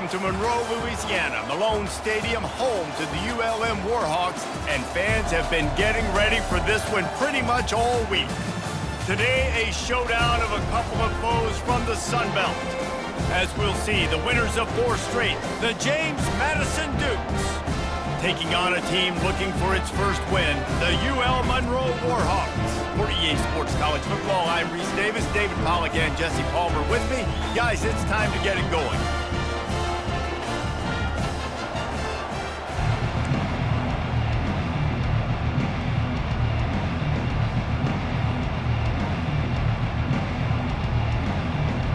Welcome to Monroe, Louisiana, Malone Stadium, home to the ULM Warhawks, and fans have been getting ready for this one pretty much all week. Today, a showdown of a couple of foes from the Sun Belt. As we'll see, the winners of 4 straight, the James Madison Dukes, taking on a team looking for its first win, the UL Monroe Warhawks. For EA Sports College Football, I'm Reese Davis, David Pollack, and Jesse Palmer with me. Guys, it's time to get it going.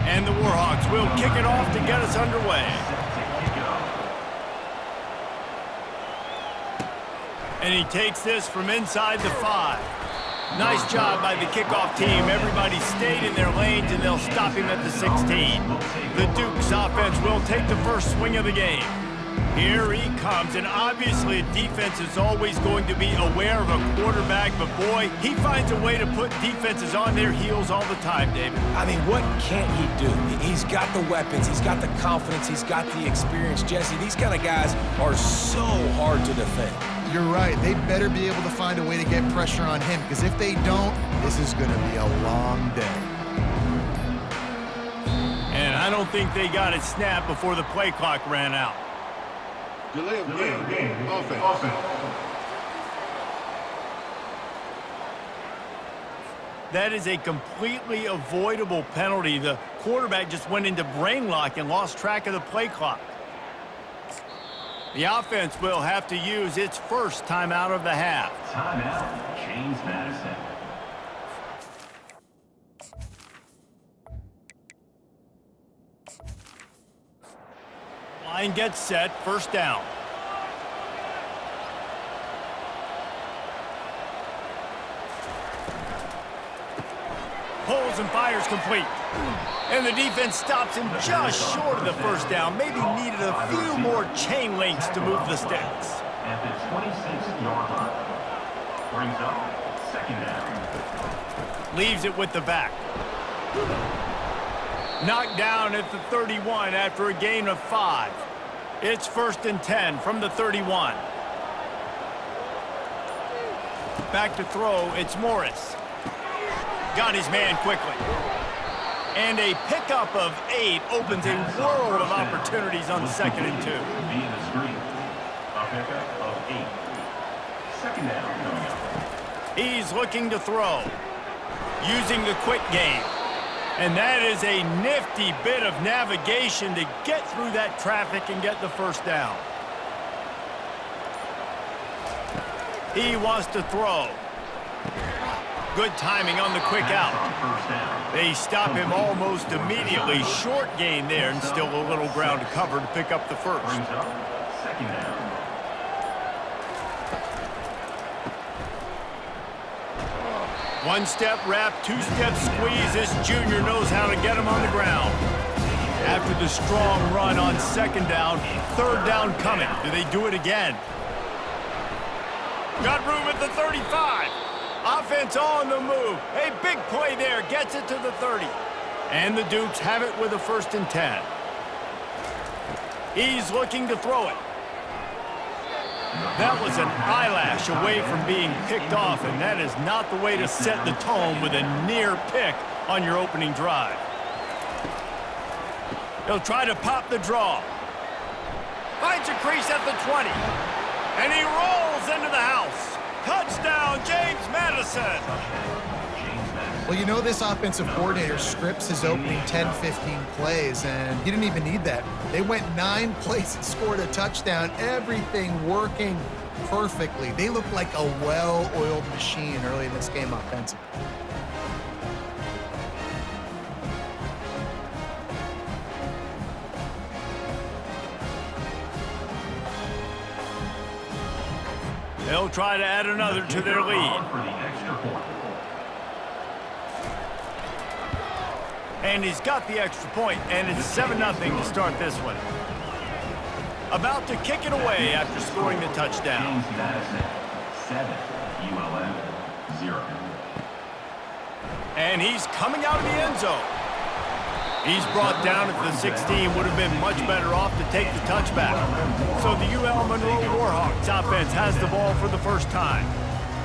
And the Warhawks will kick it off to get us underway. And he takes this from inside the 5. Nice job by the kickoff team. Everybody stayed in their lanes, and they'll stop him at the 16. The Dukes offense will take the first swing of the game. Here he comes, and obviously defense is always going to be aware of a quarterback, but boy, he finds a way to put defenses on their heels all the time, David. I mean, what can't he do? He's got the weapons, he's got the confidence, he's got the experience. Jesse, these kind of guys are so hard to defend. You're right. They better be able to find a way to get pressure on him, because if they don't, this is going to be a long day. And I don't think they got it snapped before the play clock ran out. Delay of game. Offense. That is a completely avoidable penalty. The quarterback just went into brain lock and lost track of the play clock. The offense will have to use its first timeout of the half. Timeout, James Madison. Line gets set, first down. Pulls and fires complete. And the defense stops him just short of the first down. Maybe needed a few more chain links to move the sticks. At the 26-yard line. Brings up second down. Leaves it with the back. Knocked down at the 31 after a gain of 5. It's 1st and 10 from the 31. Back to throw, it's Morris. Got his man quickly. And a pickup of 8 opens a world of opportunities on 2nd and 2. Via the screen. A pickup of 8. Second down coming up. He's looking to throw. Using the quick game. And that is a nifty bit of navigation to get through that traffic and get the first down. He wants to throw. Good timing on the quick out. They stop him almost immediately. Short gain there, and still a little ground to cover to pick up the first. Second down. One-step wrap, two-step squeeze. This junior knows how to get him on the ground. After the strong run on 2nd down, 3rd down coming. Do they do it again? Got room at the 35. Offense on the move. A big play there. Gets it to the 30. And the Dukes have it with a 1st and 10. He's looking to throw it. That was an eyelash away from being picked off, and that is not the way to set the tone with a near pick on your opening drive. He'll try to pop the draw. Finds a crease at the 20. And he rolls into the house. Touchdown, James Madison. Well, you know, this offensive coordinator scripts his opening 10, 15 plays, and he didn't even need that. They went 9 plays and scored a touchdown, everything working perfectly. They look like a well-oiled machine early in this game offensively. They'll try to add another to their lead. And he's got the extra point, and it's 7-0 to start this one. About to kick it away after scoring the touchdown. James Madison, 7, ULM, 0. And he's coming out of the end zone. He's brought down at the 16, would have been much better off to take the touchback. So the UL MONROE Warhawks offense has the ball for the first time.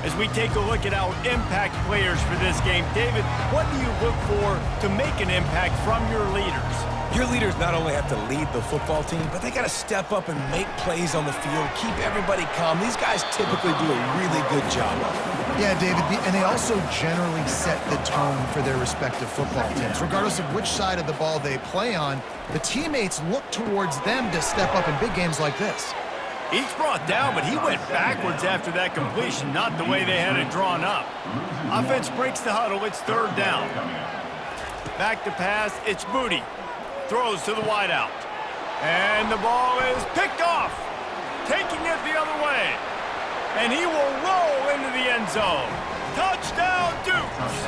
As we take a look at our impact players for this game, David, what do you look for to make an impact from your leaders? Your leaders not only have to lead the football team, but they got to step up and make plays on the field, keep everybody calm. These guys typically do a really good job of it. Yeah, David, and they also generally set the tone for their respective football teams. Regardless of which side of the ball they play on, the teammates look towards them to step up in big games like this. Each brought down, but he went backwards after that completion, not the way they had it drawn up. Offense breaks the huddle, it's third down. Back to pass, it's Moody. Throws to the wideout. And the ball is picked off. Taking it the other way. And he will roll into the end zone. Touchdown, Dukes!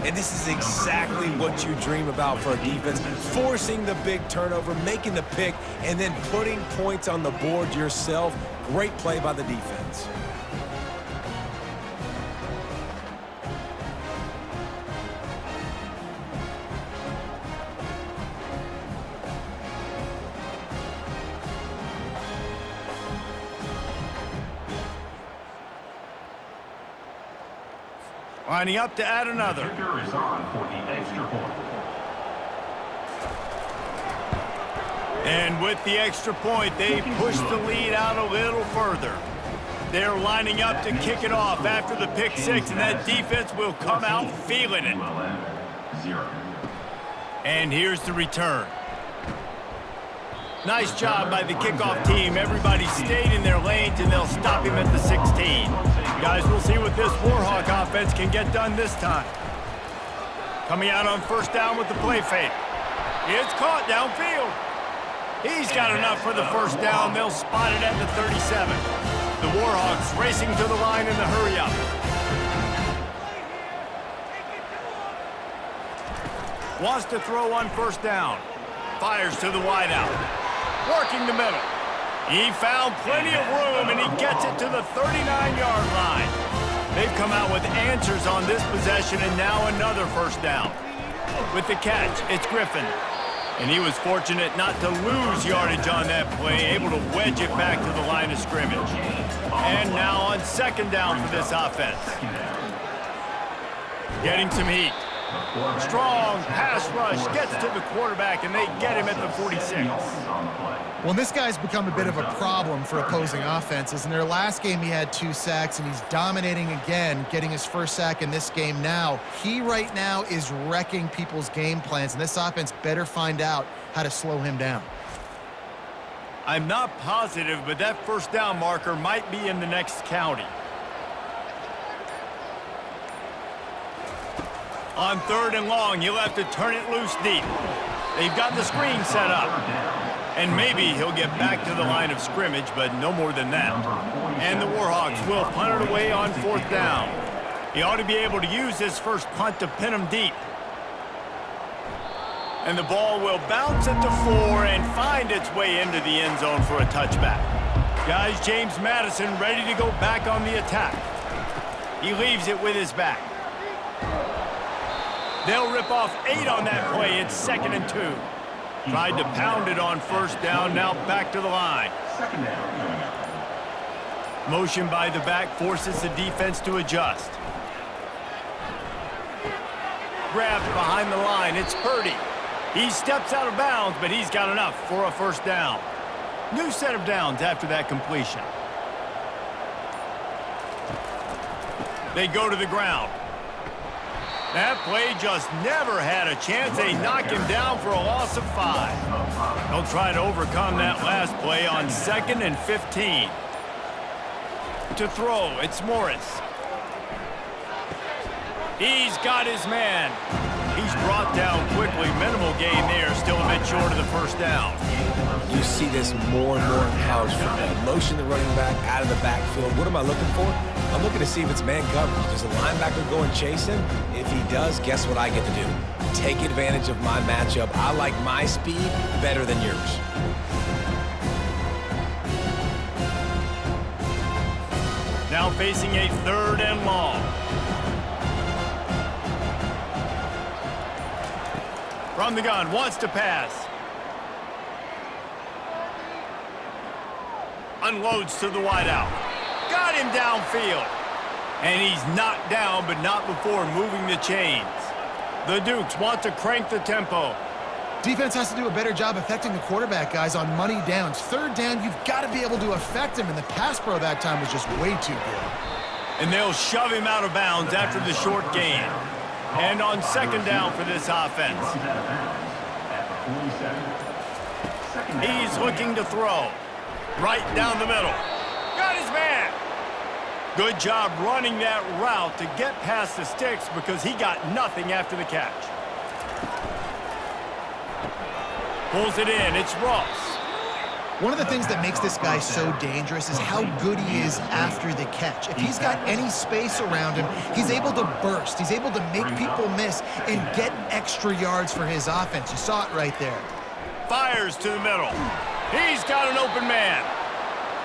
And this is exactly what you dream about for a defense. Forcing the big turnover, making the pick, and then putting points on the board yourself. Great play by the defense. Lining up to add another. Kicker is on for the extra point. And with the extra point, they push the lead out a little further. They're lining up to kick it off after the pick six, and that defense will come out feeling it. And here's the return. Nice job by the kickoff team. Everybody stayed in their lanes, and they'll stop him at the 16. Guys, we'll see what this Warhawk offense can get done this time. Coming out on first down with the play fake. It's caught downfield. He's got enough for the first down. They'll spot it at the 37. The Warhawks racing to the line in the hurry-up. Wants to throw on first down. Fires to the wideout. Working the middle. He found plenty of room, and he gets it to the 39-yard line. They've come out with answers on this possession, and now another first down. With the catch, it's Griffin. And he was fortunate not to lose yardage on that play, able to wedge it back to the line of scrimmage. And now on second down for this offense. Getting some heat. Strong pass rush gets to the quarterback, and they get him at the 46. Well, this guy's become a bit of a problem for opposing offenses. In their last game, he had 2 sacks, and he's dominating again, getting his first sack in this game now. He right now is wrecking people's game plans, and this offense better find out how to slow him down. I'm not positive, but that first down marker might be in the next county. On third and long, he'll have to turn it loose deep. They've got the screen set up. And maybe he'll get back to the line of scrimmage, but no more than that. And the Warhawks will punt it away on fourth down. He ought to be able to use his first punt to pin him deep. And the ball will bounce at the 4 and find its way into the end zone for a touchback. Guys, James Madison ready to go back on the attack. He leaves it with his back. They'll rip off 8 on that play. It's 2nd and 2. Tried to pound it on first down, now back to the line. Second down. Motion by the back forces the defense to adjust. Grabbed behind the line, it's Purdy. He steps out of bounds, but he's got enough for a first down. New set of downs after that completion. They go to the ground. That play just never had a chance. They knock him down for a loss of 5. They'll try to overcome that last play on 2nd and 15. To throw, it's Morris. He's got his man. He's brought down quickly. Minimal gain there, still a bit short of the first down. You see this more and more in college football. Motion the running back out of the backfield. What am I looking for? I'm looking to see if it's man coverage. Does the linebacker go and chase him? If he does, guess what I get to do? Take advantage of my matchup. I like my speed better than yours. Now facing a 3rd and long. From the gun, wants to pass. Unloads to the wideout. Got him downfield. And he's knocked down, but not before moving the chains. The Dukes want to crank the tempo. Defense has to do a better job affecting the quarterback, guys, on money downs. Third down, you've got to be able to affect him, and the pass pro that time was just way too good. And they'll shove him out of bounds after the short gain. And on second down for this offense. He's looking to throw. Right down the middle. Got his man. Good job running that route to get past the sticks because he got nothing after the catch. Pulls it in. It's Ross. One of the things that makes this guy so dangerous is how good he is after the catch. If he's got any space around him, he's able to burst. He's able to make people miss and get extra yards for his offense. You saw it right there. Fires to the middle. He's got an open man.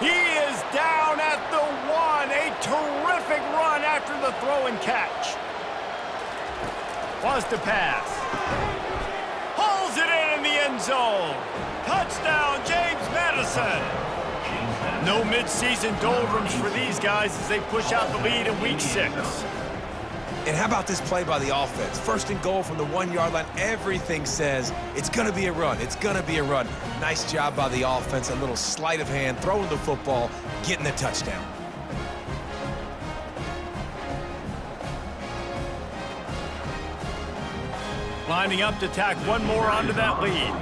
He is down at the 1. A terrific run after the throw and catch. Wants to pass. Hauls it in the end zone. Touchdown, James Madison. No midseason doldrums for these guys as they push out the lead in week 6. And how about this play by the offense? First and goal from the 1-yard line. Everything says it's going to be a run. It's going to be a run. Nice job by the offense. A little sleight of hand, throwing the football, getting the touchdown. Lining up to tack one more onto that lead.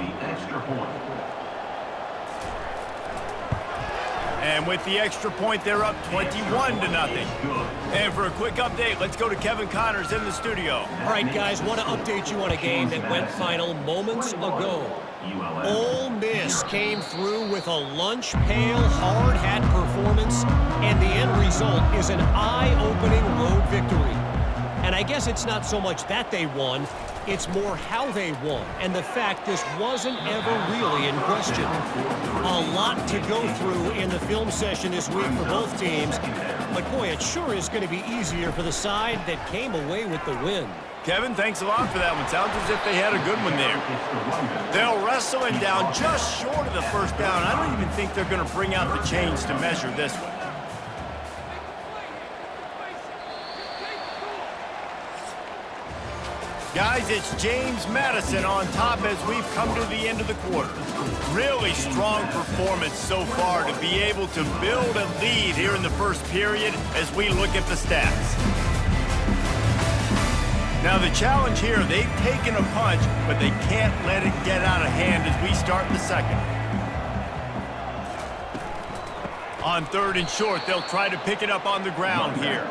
And with the extra point, they're up 21-0. And for a quick update, let's go to Kevin Connors in the studio. All right, guys, want to update you on a game that went final moments ago. Ole Miss came through with a lunch pail, hard hat performance, and the end result is an eye-opening road victory. And I guess it's not so much that they won, it's more how they won, and the fact this wasn't ever really in question. A lot to go through in the film session this week for both teams, but boy, it sure is going to be easier for the side that came away with the win. Kevin, thanks a lot for that one. Sounds as if they had a good one there. They'll wrestle him down just short of the first down. I don't even think they're going to bring out the chains to measure this one. Guys, it's James Madison on top as we've come to the end of the quarter. Really strong performance so far to be able to build a lead here in the first period as we look at the stats. Now the challenge here, they've taken a punch, but they can't let it get out of hand as we start the second. On third and short, they'll try to pick it up on the ground here.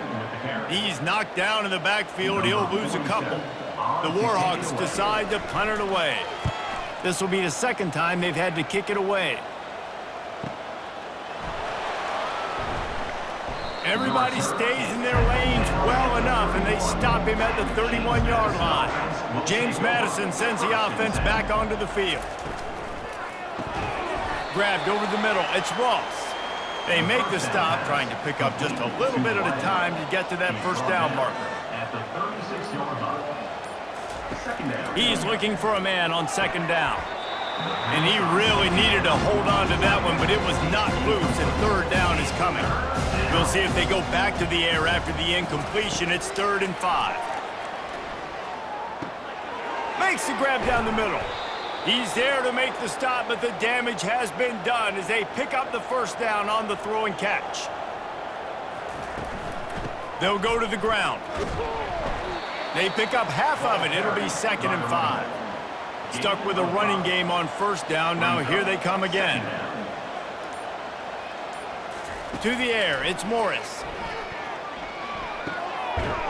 He's knocked down in the backfield. He'll lose a couple. The Warhawks decide to punt it away. This will be the second time they've had to kick it away. Everybody stays in their lanes well enough, and they stop him at the 31-yard line. James Madison sends the offense back onto the field. Grabbed over the middle. It's Ross. They make the stop, trying to pick up just a little bit at a time to get to that first down marker. At the 36-yard line. He's looking for a man on second down. And he really needed to hold on to that one, but it was not loose, and third down is coming. We'll see if they go back to the air after the incompletion. It's 3rd and 5. Makes the grab down the middle. He's there to make the stop, but the damage has been done as they pick up the first down on the throw and catch. They'll go to the ground. They pick up half of it. It'll be 2nd and 5. Stuck with a running game on first down. Now here they come again. To the air, it's Morris.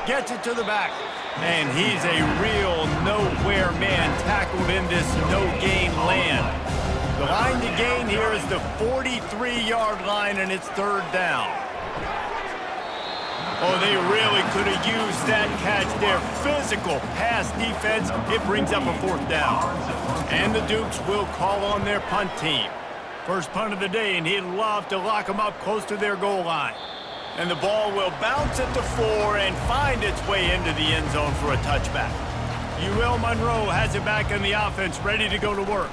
Gets it to the back. And he's a real nowhere man tackled in this no-gain land. The line to gain here is the 43-yard line, and it's 3rd down. Oh, they really could have used that catch there. Physical pass defense. It brings up a 4th down. And the Dukes will call on their punt team. First punt of the day, and he'd love to lock them up close to their goal line. And the ball will bounce at the 4 and find its way into the end zone for a touchback. UL Monroe has it back in the offense, ready to go to work.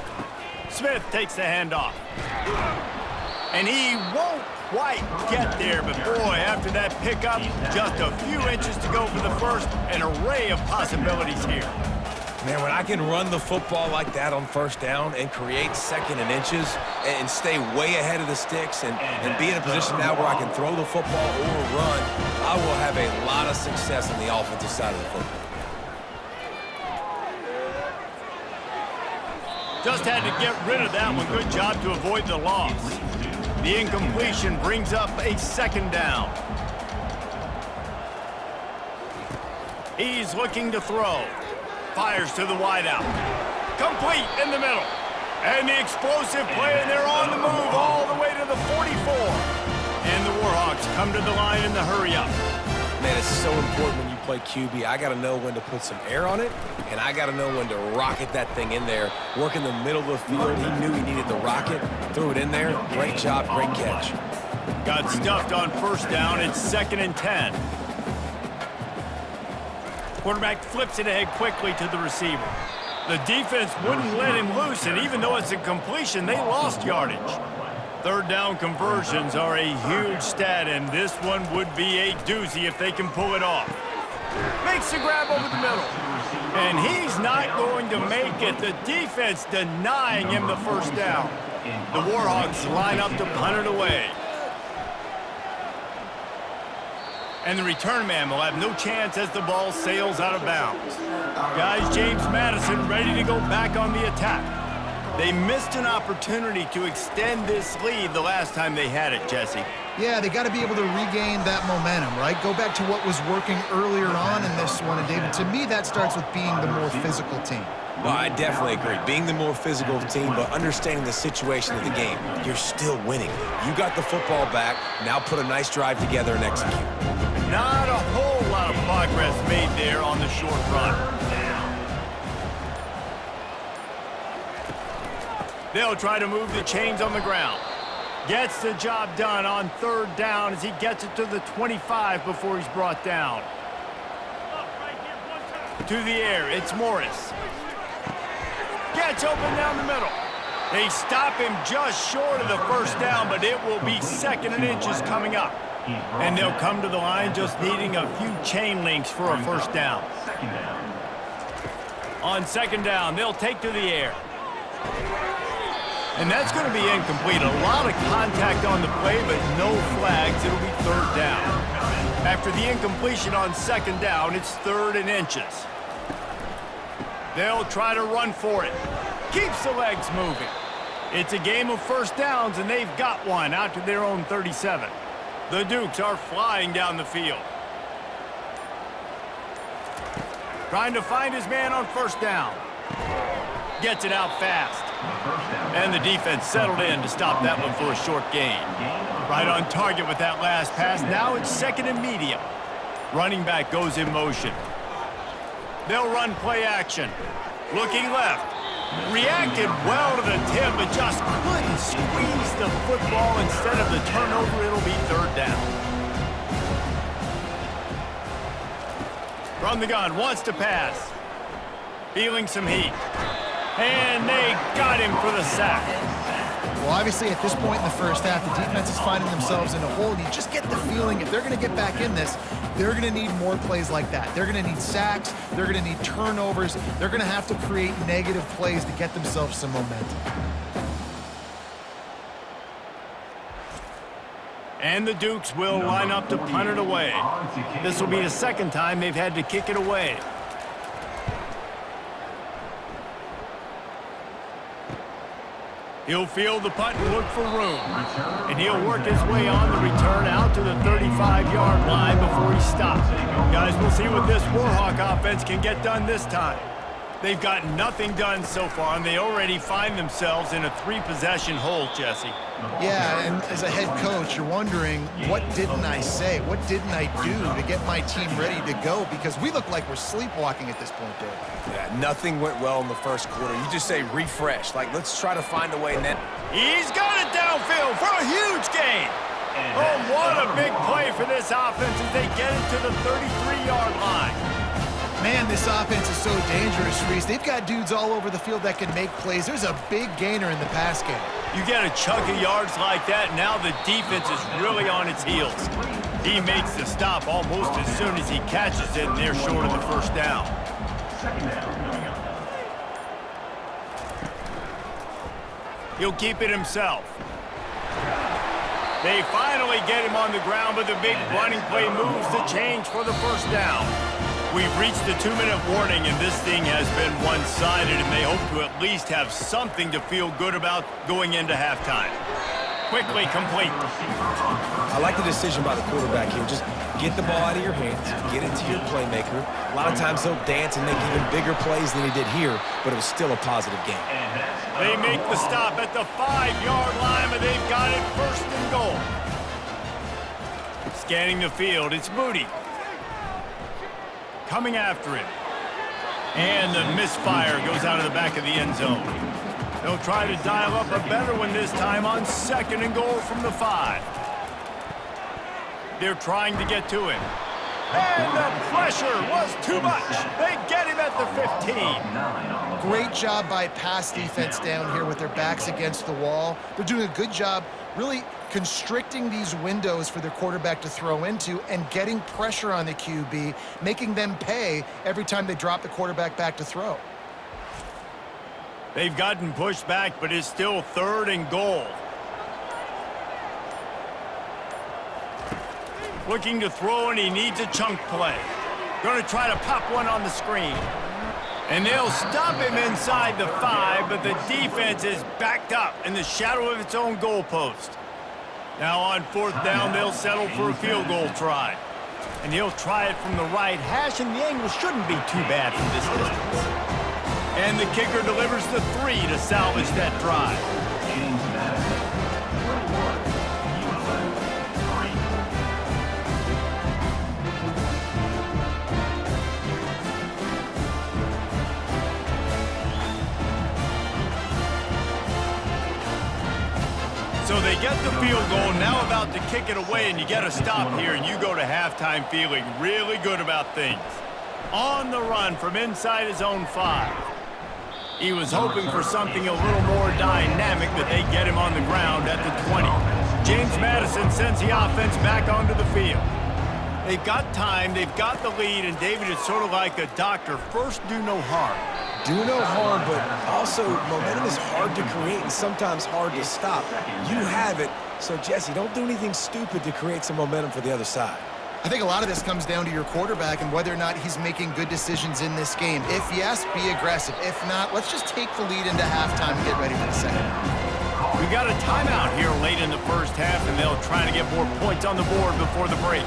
Smith takes the handoff. And he won't quite get there, but boy, after that pickup, just a few inches to go for the first. An array of possibilities here. Man, when I can run the football like that on first down and create second and inches and stay way ahead of the sticks and be in a position now where I can throw the football or run, I will have a lot of success on the offensive side of the football. Just had to get rid of that one. Good job to avoid the loss. The incompletion brings up a second down. He's looking to throw. Fires to the wideout. Complete in the middle. And the explosive play, and they're on the move all the way to the 44. And the Warhawks come to the line in the hurry-up. Man, it's so important when you play QB. I got to know when to put some air on it, and I got to know when to rocket that thing in there. Work in the middle of the field. He knew he needed the rocket. Threw it in there. Great job, great catch. Got stuffed on first down. It's 2nd and 10. Quarterback flips it ahead quickly to the receiver. The defense wouldn't let him loose, and even though it's a completion, they lost yardage. Third down conversions are a huge stat, and this one would be a doozy if they can pull it off. Makes the grab over the middle. And he's not going to make it. The defense denying him the first down. The Warhawks line up to punt it away. And the return man will have no chance as the ball sails out of bounds. Guys, James Madison ready to go back on the attack. They missed an opportunity to extend this lead the last time they had it, Jesse. Yeah, they got to be able to regain that momentum, right? Go back to what was working earlier on in this one. And, David, to me, that starts with being the more physical team. Well, I definitely agree. Being the more physical team, but understanding the situation of the game. You're still winning. You got the football back. Now put a nice drive together and execute. Not a whole lot of progress made there on the short run. They'll try to move the chains on the ground. Gets the job done on third down as he gets it to the 25 before he's brought down. To the air, it's Morris. Gets open down the middle. They stop him just short of the first down, but it will be 2nd and inches coming up. And they'll come to the line just needing a few chain links for a first down. On 2nd down, they'll take to the air. And that's going to be incomplete. A lot of contact on the play, but no flags. It'll be 3rd down. After the incompletion on 2nd down, it's 3rd and inches. They'll try to run for it. Keeps the legs moving. It's a game of first downs, and they've got one out to their own 37. The Dukes are flying down the field. Trying to find his man on first down. Gets it out fast. And the defense settled in to stop that one for a short gain. Right on target with that last pass. Now it's 2nd and medium. Running back goes in motion. They'll run play action. Looking left. Reacted well to the tip, but just couldn't squeeze the football. Instead of the turnover, it'll be 3rd down. From the gun, wants to pass. Feeling some heat. And they got him for the sack. Well, obviously, at this point in the first half, the defense is finding themselves in a hole. And you just get the feeling if they're going to get back in this, they're going to need more plays like that. They're going to need sacks. They're going to need turnovers. They're going to have to create negative plays to get themselves some momentum. And the Dukes will line up to punt it away. This will be the 2nd time they've had to kick it away. He'll field the punt and look for room. And he'll work his way on the return out to the 35-yard line before he stops. Guys, we'll see what this Warhawk offense can get done this time. They've got nothing done so far, and they already find themselves in a 3-possession hole, Jesse. Yeah, and as a head coach, you're wondering, what didn't I say? What didn't I do to get my team ready to go? Because we look like we're sleepwalking at this point, Dave. Yeah, nothing went well in the first quarter. You just say refresh. Like, let's try to find a way net. He's got it downfield for a huge gain. Oh, what a big play for this offense as they get it to the 33-yard line. Man, this offense is so dangerous, Reese. They've got dudes all over the field that can make plays. There's a big gainer in the pass game. You get a chunk of yards like that, now the defense is really on its heels. He makes the stop almost as soon as he catches it, and they're short of the first down. Second down coming up. He'll keep it himself. They finally get him on the ground, but the big running play moves the change for the first down. We've reached the 2-minute warning, and this thing has been one-sided, and they hope to at least have something to feel good about going into halftime. Quickly complete. I like the decision by the quarterback here. Just get the ball out of your hands, get it to your playmaker. A lot of times he'll dance and make even bigger plays than he did here, but it was still a positive game. They make the stop at the 5-yard line, but they've got it first and goal. Scanning the field, it's Moody. Coming after him. And the misfire goes out of the back of the end zone. They'll try to dial up a better one this time on 2nd and goal from the 5. They're trying to get to him. And the pressure was too much. They get him at the 15. Great job by pass defense down here with their backs against the wall. They're doing a good job really constricting these windows for their quarterback to throw into and getting pressure on the QB, making them pay every time they drop the quarterback back to throw. They've gotten pushed back, but it's still 3rd and goal. Looking to throw, and he needs a chunk play. Going to try to pop one on the screen. And they'll stop him inside the 5, but the defense is backed up in the shadow of its own goalpost. Now on 4th down, they'll settle for a field goal try. And he'll try it from the right hash, and the angle shouldn't be too bad from this distance. And the kicker delivers the 3 to salvage that drive. So they get the field goal, now about to kick it away, and you get a stop here, and you go to halftime feeling really good about things. On the run from inside his own 5. He was hoping for something a little more dynamic, but they get him on the ground at the 20. James Madison sends the offense back onto the field. They've got time, they've got the lead, and David is sort of like a doctor. First, do no harm. Do no harm, but also momentum is hard to create and sometimes hard to stop. You have it, so Jesse, don't do anything stupid to create some momentum for the other side. I think a lot of this comes down to your quarterback and whether or not he's making good decisions in this game. If yes, be aggressive. If not, let's just take the lead into halftime and get ready for the second half. We've got a timeout here late in the first half, and they'll try to get more points on the board before the break.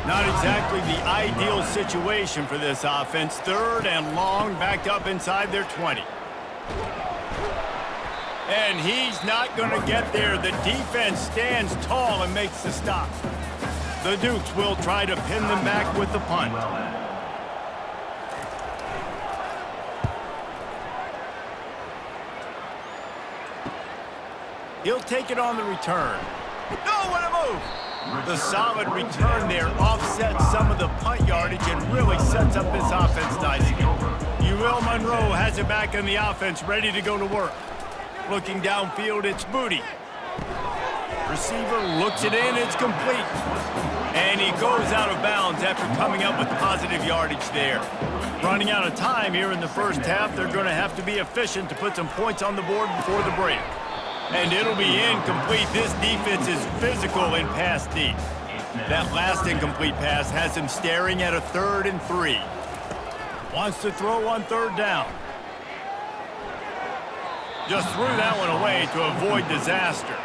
Not exactly the ideal situation for this offense. 3rd and long, backed up inside their 20. And he's not going to get there. The defense stands tall and makes the stop. The Dukes will try to pin them back with the punt. He'll take it on the return. No, what a move! The solid return there offsets some of the punt yardage and really sets up this offense nicely. Monroe has it back in the offense, ready to go to work. Looking downfield, it's Moody. Receiver looks it in, it's complete. And he goes out of bounds after coming up with positive yardage there. Running out of time here in the first half, they're going to have to be efficient to put some points on the board before the break. And it'll be incomplete. This defense is physical in pass deep. That last incomplete pass has him staring at a 3rd and 3. Wants to throw on 3rd down. Just threw that one away to avoid disaster.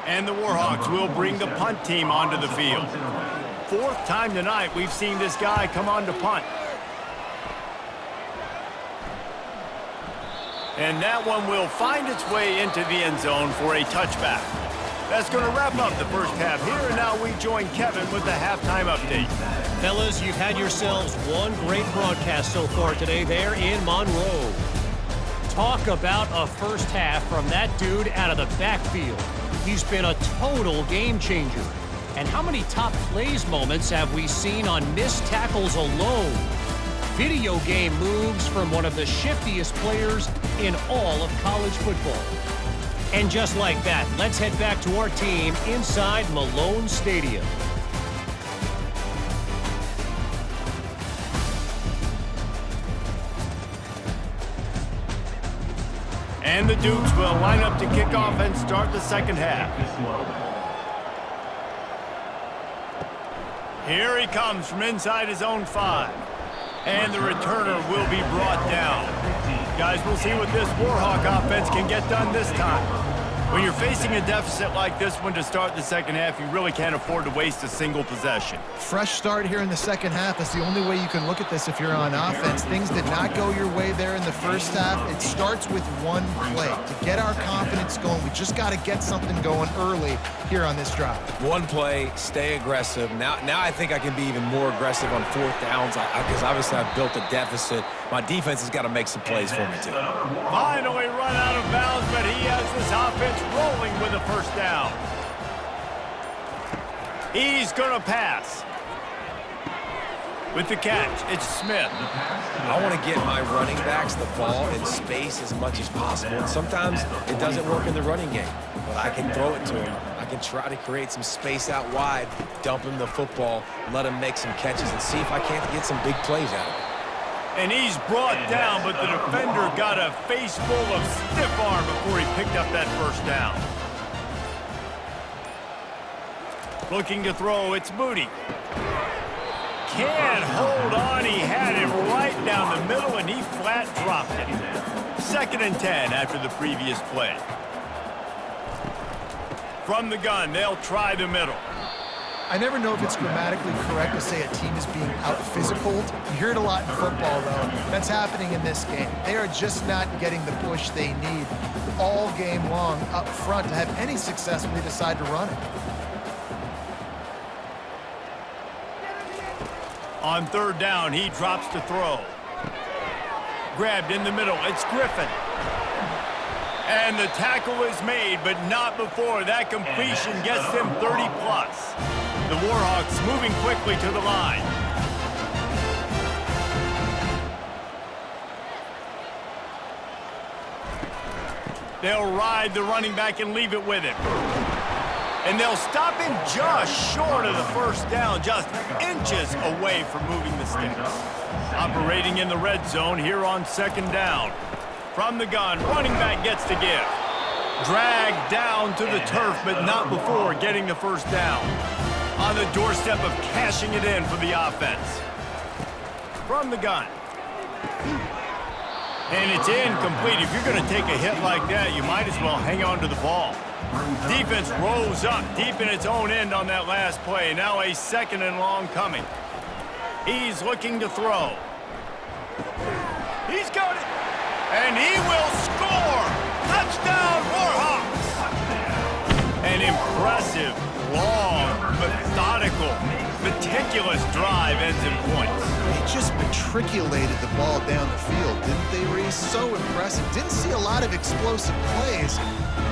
And the Warhawks will bring the punt team onto the field. 4th time tonight we've seen this guy come on to punt. And that one will find its way into the end zone for a touchback. That's going to wrap up the first half here, and now we join Kevin with the halftime update. Fellas, you've had yourselves one great broadcast so far today there in Monroe. Talk about a first half from that dude out of the backfield. He's been a total game changer. And how many top plays moments have we seen on missed tackles alone? video game moves from one of the shiftiest players in all of college football. And just like that, let's head back to our team inside Malone Stadium. And the Dukes will line up to kick off and start the second half. Here he comes from inside his own 5. And the returner will be brought down. Guys, we'll see what this Warhawk offense can get done this time. When you're facing a deficit like this one to start the second half, you really can't afford to waste a single possession. Fresh start here in the second half. That's the only way you can look at this if you're on offense. Things did not go your way there in the first half. It starts with one play. To get our confidence going, we just got to get something going early here on this drive. One play, stay aggressive. Now I think I can be even more aggressive on fourth downs because obviously I've built a deficit. My defense has got to make some plays for me, too. Finally run out of bounds, but he has this offense rolling with a first down. He's going to pass. With the catch, it's Smith. I want to get my running backs the ball in space as much as possible. And sometimes it doesn't work in the running game, but I can throw it to him. I can try to create some space out wide, dump him the football, let him make some catches, and see if I can't get some big plays out of it. And he's brought down, but the defender got a face full of stiff arm before he picked up that first down. Looking to throw, it's Moody. Can't hold on, he had him right down the middle, and he flat dropped it. 2nd and 10 after the previous play. From the gun, they'll try the middle. I never know if it's grammatically correct to say a team is being out-physicaled. You hear it a lot in football, though. That's happening in this game. They are just not getting the push they need all game long up front to have any success when they decide to run it. On 3rd down, he drops to throw. Grabbed in the middle, it's Griffin. And the tackle is made, but not before that completion gets them 30-plus. The Warhawks moving quickly to the line. They'll ride the running back and leave it with him. And they'll stop him just short of the first down, just inches away from moving the sticks. Operating in the red zone here on 2nd down. From the gun, running back gets to give. Dragged down to the turf, but not before getting the first down. On the doorstep of cashing it in for the offense. From the gun. And it's incomplete. If you're going to take a hit like that, you might as well hang on to the ball. Defense rose up deep in its own end on that last play. Now a 2nd and long coming. He's looking to throw. He's got it. And he will score! Touchdown, Warhawks! An impressive, long, methodical, meticulous drive ends in points. They just matriculated the ball down the field, didn't they, Reese? So impressive. Didn't see a lot of explosive plays,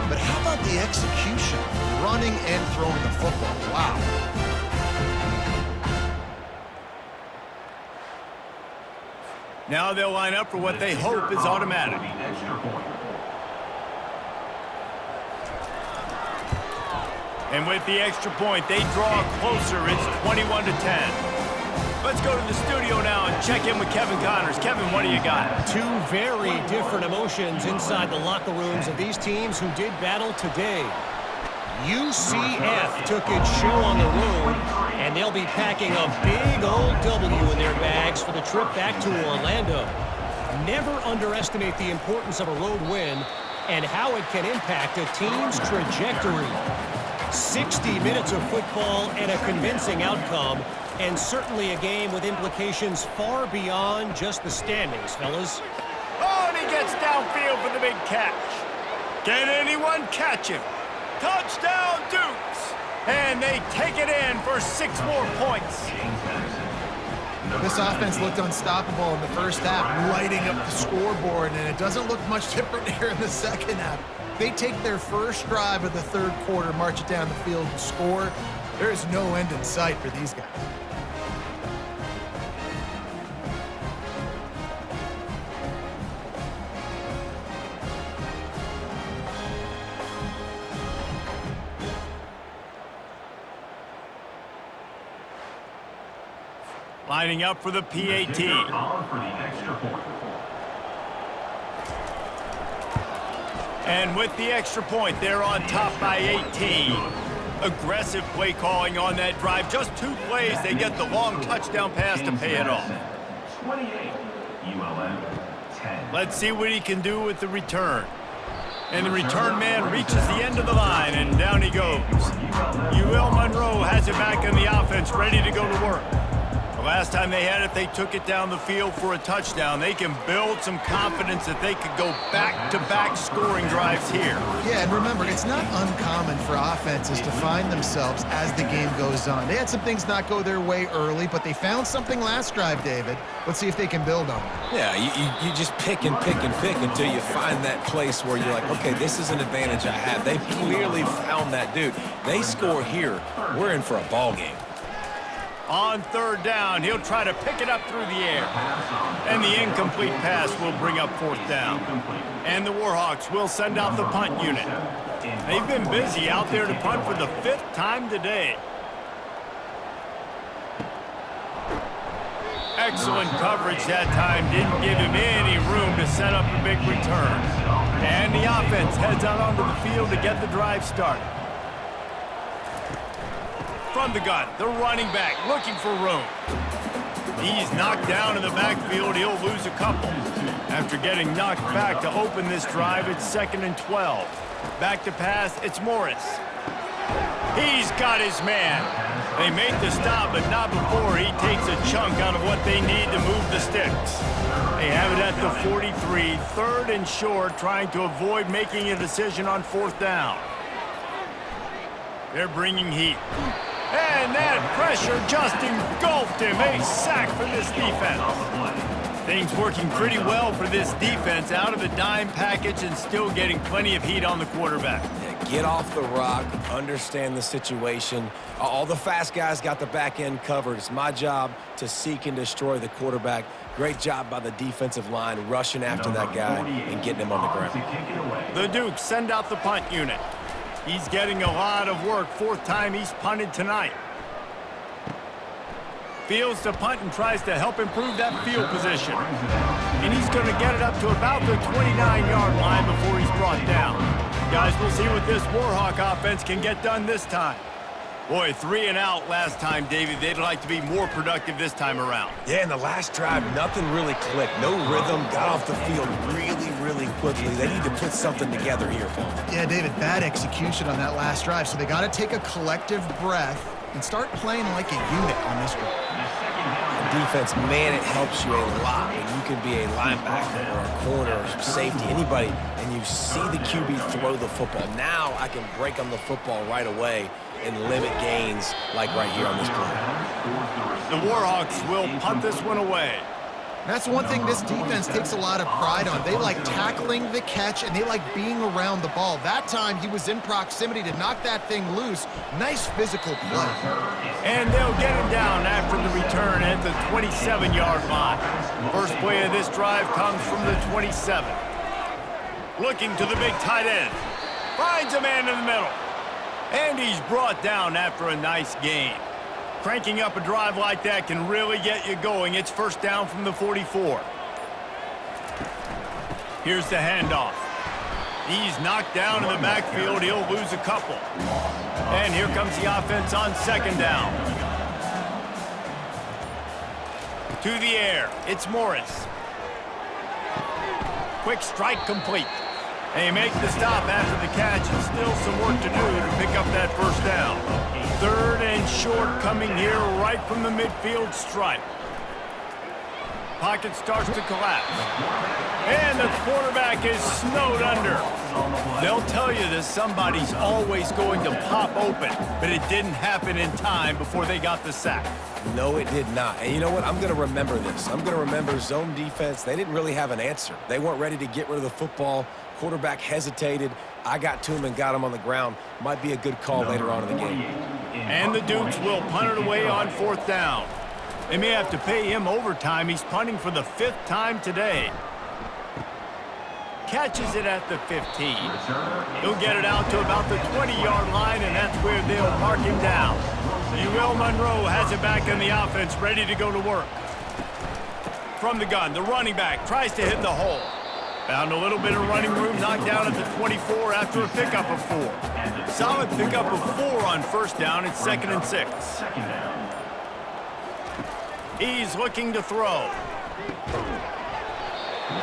but how about the execution? Running and throwing the football. Wow. Now they'll line up for what they hope is automatic. And with the extra point, they draw closer. It's 21-10. Let's go to the studio now and check in with Kevin Connors. Kevin, what do you got? Two very different emotions inside the locker rooms of these teams who did battle today. UCF took its show on the road, and they'll be packing a big old W in their bags for the trip back to Orlando. Never underestimate the importance of a road win and how it can impact a team's trajectory. 60 minutes of football and a convincing outcome, and certainly a game with implications far beyond just the standings, fellas. Oh, and he gets downfield for the big catch. Can anyone catch him? Touchdown, Dukes! And they take it in for 6 more points. This offense looked unstoppable in the first half, lighting up the scoreboard, and it doesn't look much different here in the second half. They take their first drive of the 3rd quarter, march it down the field, and score. There is no end in sight for these guys. Lining up for the PAT. For the extra point. And with the extra point, they're on top by 18. Aggressive play calling on that drive. Just 2 plays, they get the long touchdown pass to pay it off. 28, ULM 10. Let's see what he can do with the return. And the return man reaches the end of the line, and down he goes. UL Monroe has it back in the offense, ready to go to work. The last time they had it, they took it down the field for a touchdown. They can build some confidence that they could go back-to-back scoring drives here. Yeah, and remember, it's not uncommon for offenses to find themselves as the game goes on. They had some things not go their way early, but they found something last drive, David. Let's see if they can build on it. Yeah, you just pick and pick and pick until you find that place where you're like, okay, this is an advantage I have. They clearly found that dude. They score here, we're in for a ball game. On 3rd down, he'll try to pick it up through the air. And the incomplete pass will bring up 4th down. And the Warhawks will send out the punt unit. They've been busy out there to punt for the 5th time today. Excellent coverage that time. Didn't give him any room to set up a big return. And the offense heads out onto the field to get the drive started. From the gun, the running back looking for room. He's knocked down in the backfield. He'll lose a couple. After getting knocked back to open this drive, it's 2nd and 12. Back to pass, it's Morris. He's got his man. They make the stop, but not before he takes a chunk out of what they need to move the sticks. They have it at the 43, 3rd and short, trying to avoid making a decision on 4th down. They're bringing heat. And that pressure just engulfed him. A sack for this defense. Things working pretty well for this defense, out of the dime package and still getting plenty of heat on the quarterback. Yeah, get off the rock, understand the situation. All the fast guys got the back end covered. It's my job to seek and destroy the quarterback. Great job by the defensive line, rushing after that guy and getting him on the ground. The Dukes send out the punt unit. He's getting a lot of work. 4th time he's punted tonight. Fields the punt and tries to help improve that field position. And he's going to get it up to about the 29-yard line before he's brought down. Guys, we'll see what this Warhawk offense can get done this time. Boy, 3 and out last time, Davey. They'd like to be more productive this time around. Yeah, in the last drive, nothing really clicked. No rhythm, got off the field really quickly. They need to put something together here, Paul. Yeah, David, bad execution on that last drive, so they got to take a collective breath and start playing like a unit on this one. Defense, man, it helps you a lot when you can be a linebacker or a corner or safety, anybody, and you see the QB throw the football. Now I can break on the football right away and limit gains like right here on this play. The Warhawks will punt this one away. That's one thing this defense takes a lot of pride on. They like tackling the catch, and they like being around the ball. That time, he was in proximity to knock that thing loose. Nice physical play. And they'll get him down after the return at the 27-yard line. First play of this drive comes from the 27. Looking to the big tight end. Finds a man in the middle. And he's brought down after a nice gain. Cranking up a drive like that can really get you going. It's 1st down from the 44. Here's the handoff. He's knocked down in the backfield. He'll lose a couple. And here comes the offense on 2nd down. To the air. It's Morris. Quick strike complete. They make the stop after the catch, and still some work to do to pick up that 1st down. 3rd and short coming here right from the midfield stripe. Pocket starts to collapse. And the quarterback is snowed under. They'll tell you that somebody's always going to pop open, but it didn't happen in time before they got the sack. No, it did not. And you know what? I'm going to remember this. I'm going to remember zone defense. They didn't really have an answer. They weren't ready to get rid of the football. Quarterback hesitated. I got to him and got him on the ground. Might be a good call later on in the game. And the Dukes will punt it away on 4th down. They may have to pay him overtime. He's punting for the 5th time today. Catches it at the 15. He'll get it out to about the 20-yard line, and that's where they'll mark him down. UL Monroe has it back in the offense, ready to go to work. From the gun, the running back tries to hit the hole. Found a little bit of running room, knocked down at the 24 after a pickup of 4. Solid pickup of 4 on first down. It's 2nd and 6. He's looking to throw.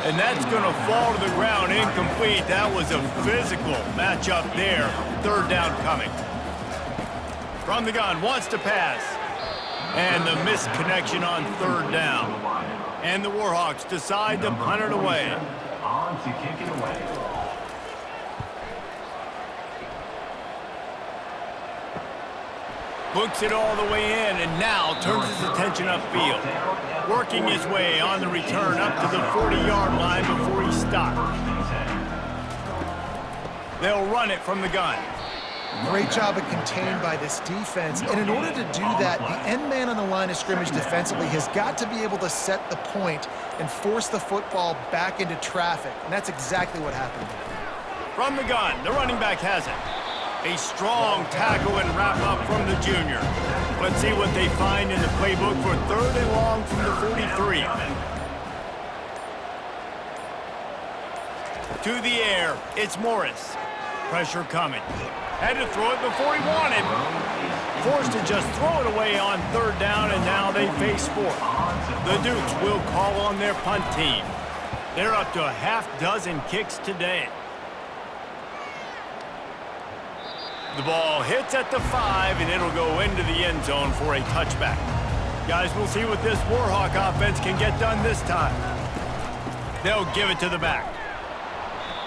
And that's going to fall to the ground, incomplete. That was a physical matchup there. 3rd down coming. From the gun, wants to pass. And the misconnection on 3rd down. And the Warhawks decide to punt it away. On to kick it away. Books it all the way in and now turns his attention upfield. Working his way on the return up to the 40-yard line before he stopped. They'll run it from the gun. Great job of contained by this defense. And in order to do that, the end man on the line of scrimmage defensively has got to be able to set the point and force the football back into traffic. And that's exactly what happened. From the gun, the running back has it. A strong tackle and wrap up from the junior. Let's see what they find in the playbook for 3rd and long from the 43. To the air, it's Morris. Pressure coming. Had to throw it before he wanted. Forced to just throw it away on 3rd down, and now they face 4th. The Dukes will call on their punt team. They're up to a half-dozen kicks today. The ball hits at the 5, and it'll go into the end zone for a touchback. Guys, we'll see what this Warhawk offense can get done this time. They'll give it to the back.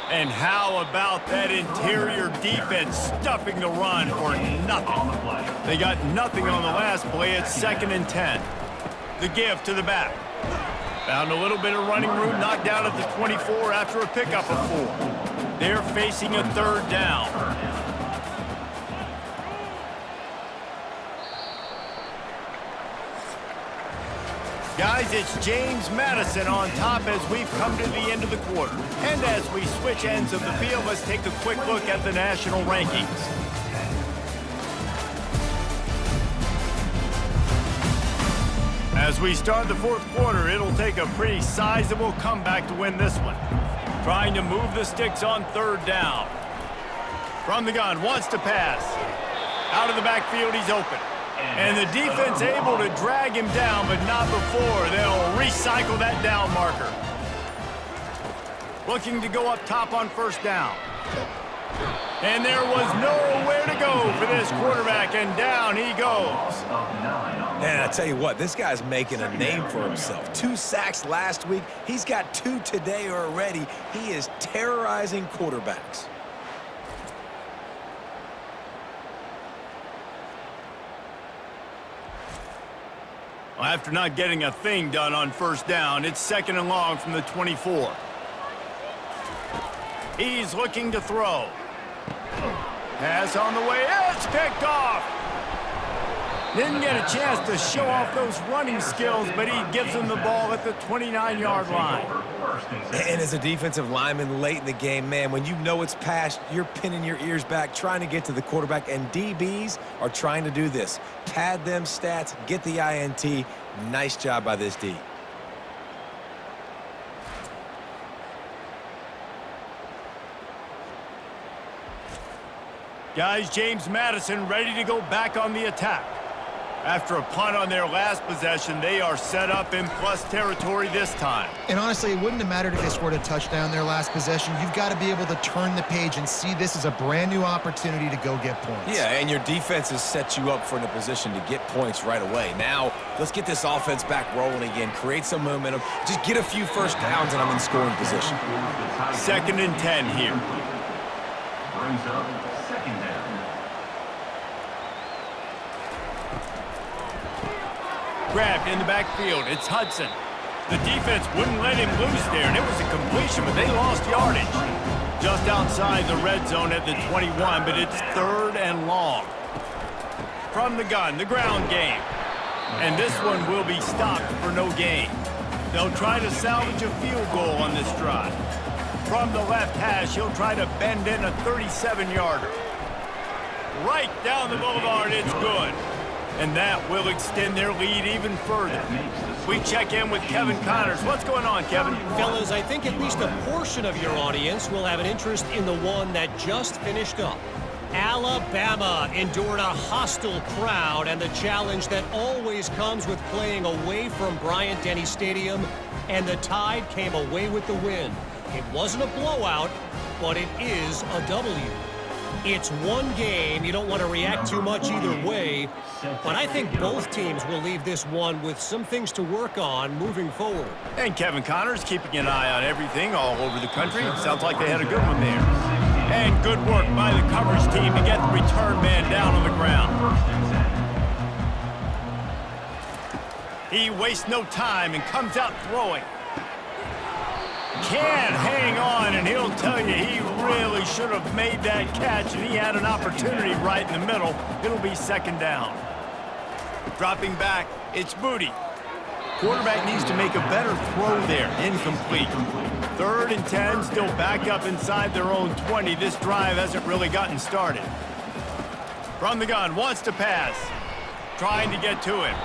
And how about that interior defense stuffing the run for nothing? They got nothing on the last play. It's 2nd and 10. The give to the back. Found a little bit of running room, knocked down at the 24 after a pickup of 4. They're facing a 3rd down. Guys, it's James Madison on top as we've come to the end of the quarter. And as we switch ends of the field, let's take a quick look at the national rankings. As we start the 4th quarter, it'll take a pretty sizable comeback to win this one. Trying to move the sticks on 3rd down. From the gun, wants to pass. Out of the backfield, he's open. And the defense able to drag him down, but not before. They'll recycle that down marker. Looking to go up top on 1st down. And there was nowhere to go for this quarterback, and down he goes. And I tell you what, this guy's making a name for himself. 2 sacks last week. He's got 2 today already. He is terrorizing quarterbacks. Well, after not getting a thing done on 1st down, it's 2nd and long from the 24. He's looking to throw. Pass on the way. It's picked off. Didn't get a chance to show off those running skills, but he gives him the ball at the 29-yard line. And as a defensive lineman late in the game, man, when you know it's past, you're pinning your ears back, trying to get to the quarterback, and DBs are trying to do this. Pad them stats, get the INT. Nice job by this D. Guys, James Madison ready to go back on the attack. After a punt on their last possession, they are set up in plus territory this time. And honestly, it wouldn't have mattered if they scored a touchdown their last possession. You've got to be able to turn the page and see this as a brand new opportunity to go get points. Yeah, and your defense has set you up for a position to get points right away. Now, let's get this offense back rolling again, create some momentum, just get a few 1st downs, and I'm in scoring position. 2nd and 10 here. Brings up 2nd down. Grabbed in the backfield. It's Hudson. The defense wouldn't let him loose there, and it was a completion, but they lost yardage. Just outside the red zone at the 21, but it's 3rd and long. From the gun, the ground game. And this one will be stopped for no gain. They'll try to salvage a field goal on this drive. From the left hash, he'll try to bend in a 37-yarder. Right down the boulevard, it's good. And that will extend their lead even further. We check in with Kevin Connors. What's going on, Kevin? Fellas, I think at least a portion of your audience will have an interest in the one that just finished up. Alabama endured a hostile crowd and the challenge that always comes with playing away from Bryant-Denny Stadium, and the Tide came away with the win. It wasn't a blowout, but it is a W. It's one game. You don't want to react too much either way, but I think both teams will leave this one with some things to work on moving forward. And Kevin Connors keeping an eye on everything all over the country. Sounds like they had a good one there. And good work by the coverage team to get the return man down on the ground. He wastes no time and comes out throwing. Can't hang on, and he'll tell you he really should have made that catch, and he had an opportunity right in the middle. It'll be second down. Dropping back, it's Moody. Quarterback needs to make a better throw there. Incomplete. 3rd and 10, still back up inside their own 20. This drive hasn't really gotten started. From the gun, wants to pass. Trying to get to him.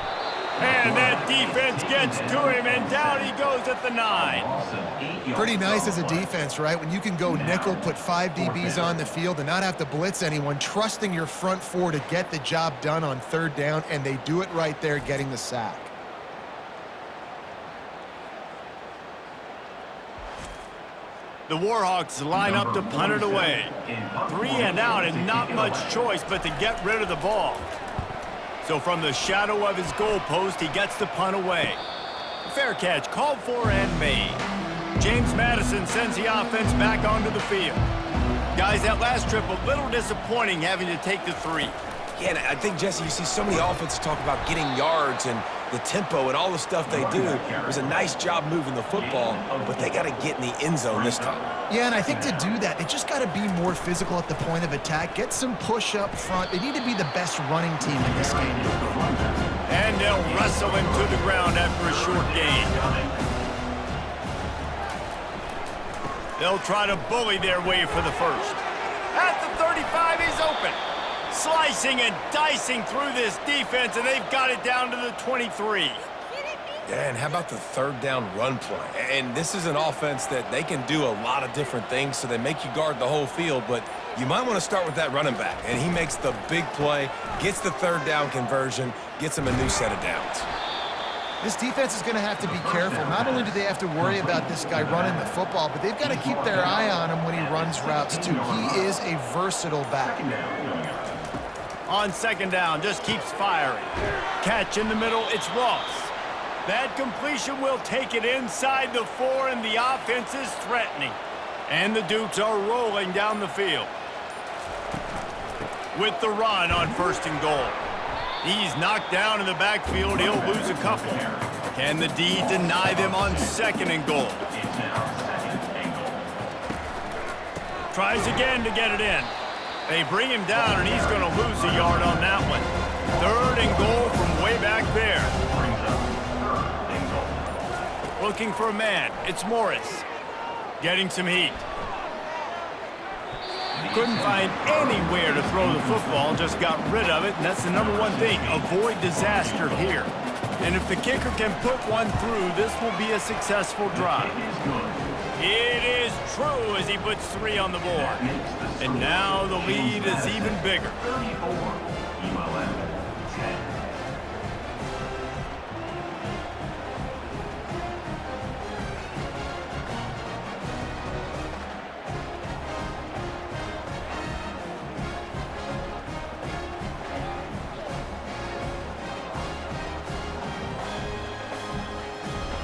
And that defense gets to him, and down he goes at the 9. Pretty nice as a defense, right? When you can go nickel, put 5 DBs on the field and not have to blitz anyone, trusting your front 4 to get the job done on 3rd down, and they do it right there, getting the sack. The Warhawks line up to punt it away. 3 and out, and not much choice but to get rid of the ball. So from the shadow of his goalpost, he gets the punt away. Fair catch, called for and made. James Madison sends the offense back onto the field. Guys, that last trip a little disappointing having to take the 3. Yeah, and I think, Jesse, you see so many offenses talk about getting yards and the tempo and all the stuff they do. It was a nice job moving the football, but they got to get in the end zone this time. Yeah, and I think to do that, they just got to be more physical at the point of attack, get some push up front. They need to be the best running team in this game. And they'll wrestle him to the ground after a short gain. They'll try to bully their way for the first. At the 35, he's open. Slicing and dicing through this defense, and they've got it down to the 23. Yeah, and how about the 3rd down run play? And this is an offense that they can do a lot of different things, so they make you guard the whole field, but you might want to start with that running back. And he makes the big play, gets the 3rd down conversion, gets him a new set of downs. This defense is going to have to be careful. Not only do they have to worry about this guy running the football, but they've got to keep their eye on him when he runs routes, too. He is a versatile back. On 2nd down, just keeps firing. Catch in the middle, it's Ross. That completion will take it inside the 4, and the offense is threatening. And the Dukes are rolling down the field. With the run on 1st and goal. He's knocked down in the backfield. He'll lose a couple. Can the D deny them on 2nd and goal? Tries again to get it in. They bring him down, and he's going to lose a yard on that one. 3rd and goal from way back there. Looking for a man. It's Morris. Getting some heat. Couldn't find anywhere to throw the football, just got rid of it, and that's the #1 thing. Avoid disaster here. And if the kicker can put one through, this will be a successful drive. It is true as he puts 3 on the board. And now the lead is even bigger.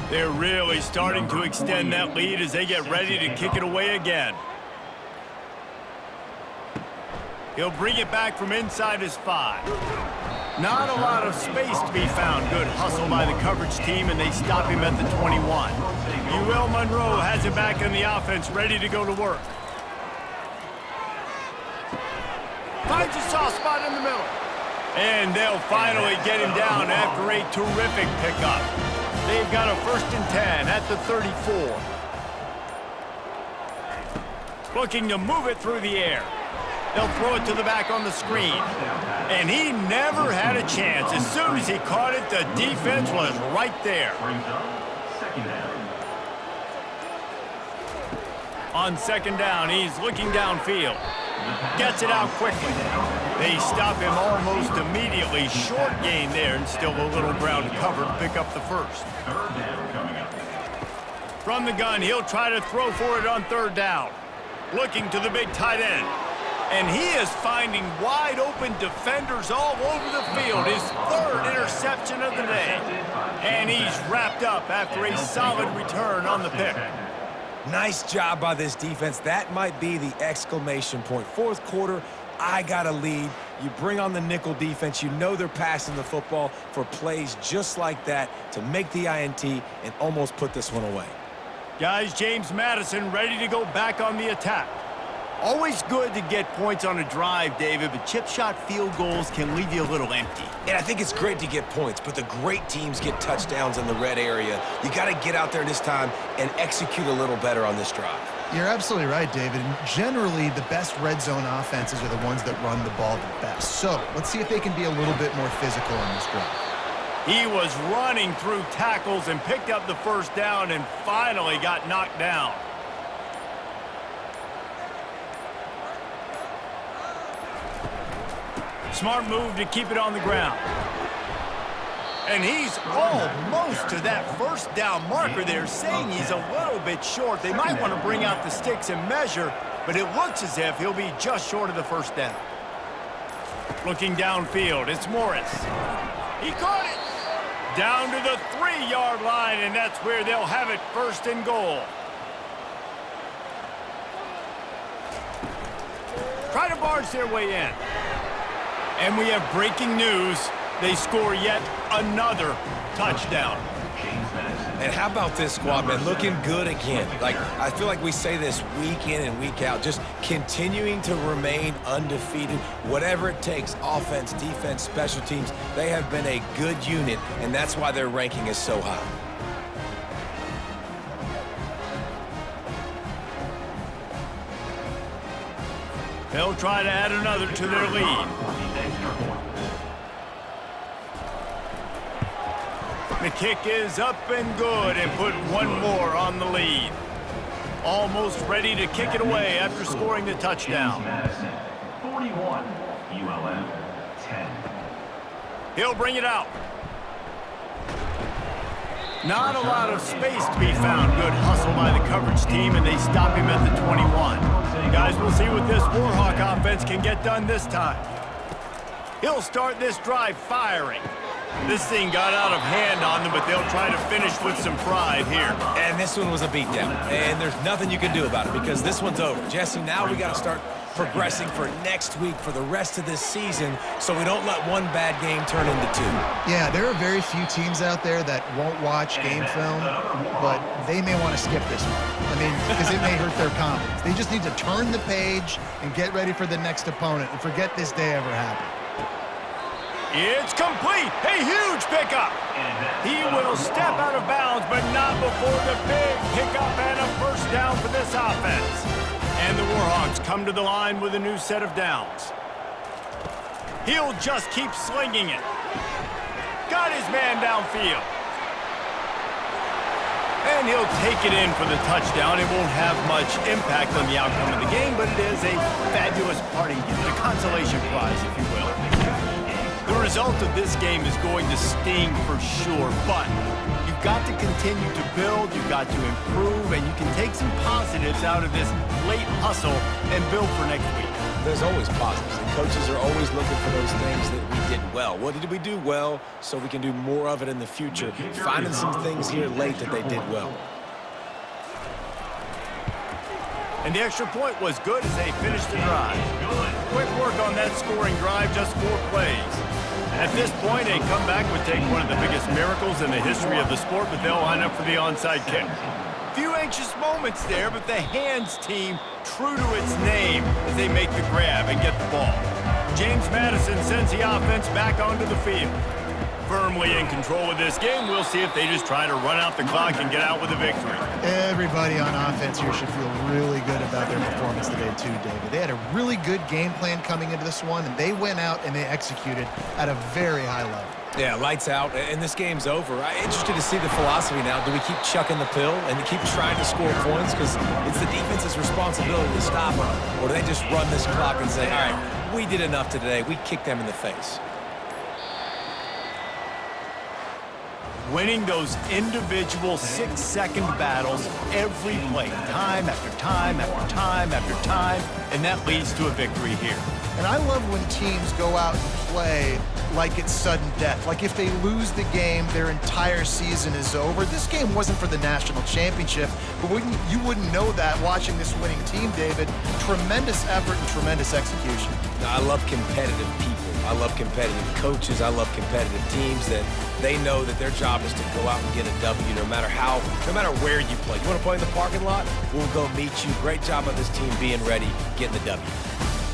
They're really starting to extend that lead as they get ready to kick it away again. He'll bring it back from inside his 5. Not a lot of space to be found. Good hustle by the coverage team, and they stop him at the 21. UL Monroe has it back in the offense, ready to go to work. Finds a soft spot in the middle. And they'll finally get him down after a terrific pickup. They've got a 1st and 10 at the 34. Looking to move it through the air. They'll throw it to the back on the screen. And he never had a chance. As soon as he caught it, the defense was right there. On second down, he's looking downfield. Gets it out quickly. They stop him almost immediately. Short gain there, and still a little ground covered to pick up the first. From the gun, he'll try to throw for it on third down. Looking to the big tight end. And he is finding wide open defenders all over the field. His third interception of the day. And he's wrapped up after a solid return on the pick. Nice job by this defense. That might be the exclamation point. Fourth quarter, I got a lead. You bring on the nickel defense. You know they're passing the football for plays just like that to make the INT and almost put this one away. Guys, James Madison ready to go back on the attack. Always good to get points on a drive, David, but chip shot field goals can leave you a little empty. And I think it's great to get points, but the great teams get touchdowns in the red area. You got to get out there this time and execute a little better on this drive. You're absolutely right, David. And generally, the best red zone offenses are the ones that run the ball the best. So let's see if they can be a little bit more physical on this drive. He was running through tackles and picked up the first down and finally got knocked down. Smart move to keep it on the ground. And he's almost to that first down marker there, saying he's a little bit short. They might want to bring out the sticks and measure, but it looks as if he'll be just short of the first down. Looking downfield, it's Morris. He caught it. Down to the 3-yard line, and that's where they'll have it, first and goal. Try to barge their way in. And we have breaking news. They score yet another touchdown. And how about this squad, man? Looking good again. I feel like we say this week in and week out, just continuing to remain undefeated. Whatever it takes, offense, defense, special teams, they have been a good unit, and that's why their ranking is so high. They'll try to add another to their lead. The kick is up and good and put one more on the lead. Almost ready to kick it away after scoring the touchdown. 41, ULM 10. He'll bring it out. Not a lot of space to be found. Good hustle by the coverage team, and they stop him at the 21. Guys, we'll see what this Warhawk offense can get done this time. He'll start this drive firing. This thing got out of hand on them, but they'll try to finish with some pride here. And this one was a beatdown, and there's nothing you can do about it because this one's over. Jesse, now we got to start progressing for next week for the rest of this season so we don't let one bad game turn into two. Yeah, there are very few teams out there that won't watch game film, but they may want to skip this one. I mean, because it may hurt their confidence. They just need to turn the page and get ready for the next opponent and forget this day ever happened. It's complete. A huge pickup. He will step out of bounds, but not before the big pickup and a first down for this offense. And the Warhawks come to the line with a new set of downs. He'll just keep slinging it. Got his man downfield. And he'll take it in for the touchdown. It won't have much impact on the outcome of the game, but it is a fabulous parting gift, a consolation prize, if you will. The result of this game is going to sting for sure, but you've got to continue to build, you've got to improve, and you can take some positives out of this late hustle and build for next week. There's always positives, and coaches are always looking for those things that we did well. What did we do well so we can do more of it in the future? Finding some things here late that they did well. And the extra point was good as they finished the drive. Quick work on that scoring drive, just 4 plays. At this point, a comeback would take one of the biggest miracles in the history of the sport, but they'll line up for the onside kick. Few anxious moments there, but the hands team true to its name as they make the grab and get the ball. James Madison sends the offense back onto the field. Firmly in control of this game, we'll see if they just try to run out the clock and get out with a victory. Everybody on offense here should feel really good about their performance today too, David. They had a really good game plan coming into this one, and they went out and they executed at a very high level. Yeah, lights out, and this game's over. I'm interested to see the philosophy now. Do we keep chucking the pill and keep trying to score points because it's the defense's responsibility to stop them? Or do they just run this clock and say, all right, we did enough today. We kicked them in the face. Winning those individual 6-second battles every play, time after time after time after time, and that leads to a victory here. And I love when teams go out and play like it's sudden death. Like if they lose the game, their entire season is over. This game wasn't for the national championship, but you wouldn't know that watching this winning team, David. Tremendous effort and tremendous execution. Now, I love competitive people. I love competitive coaches. I love competitive teams that they know that their job is to go out and get a W no matter where you play. You want to play in the parking lot? We'll go meet you. Great job of this team being ready, getting the W.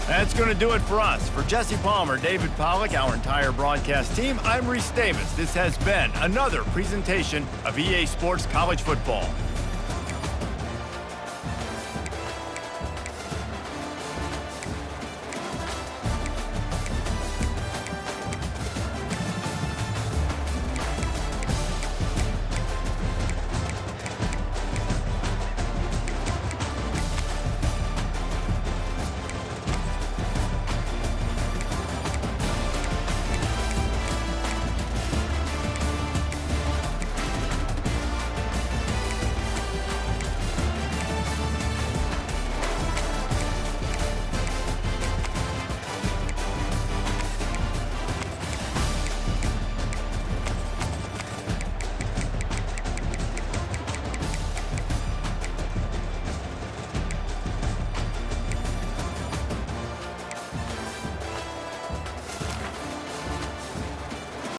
That's going to do it for us. For Jesse Palmer, David Pollack, our entire broadcast team, I'm Reese Davis. This has been another presentation of EA Sports College Football.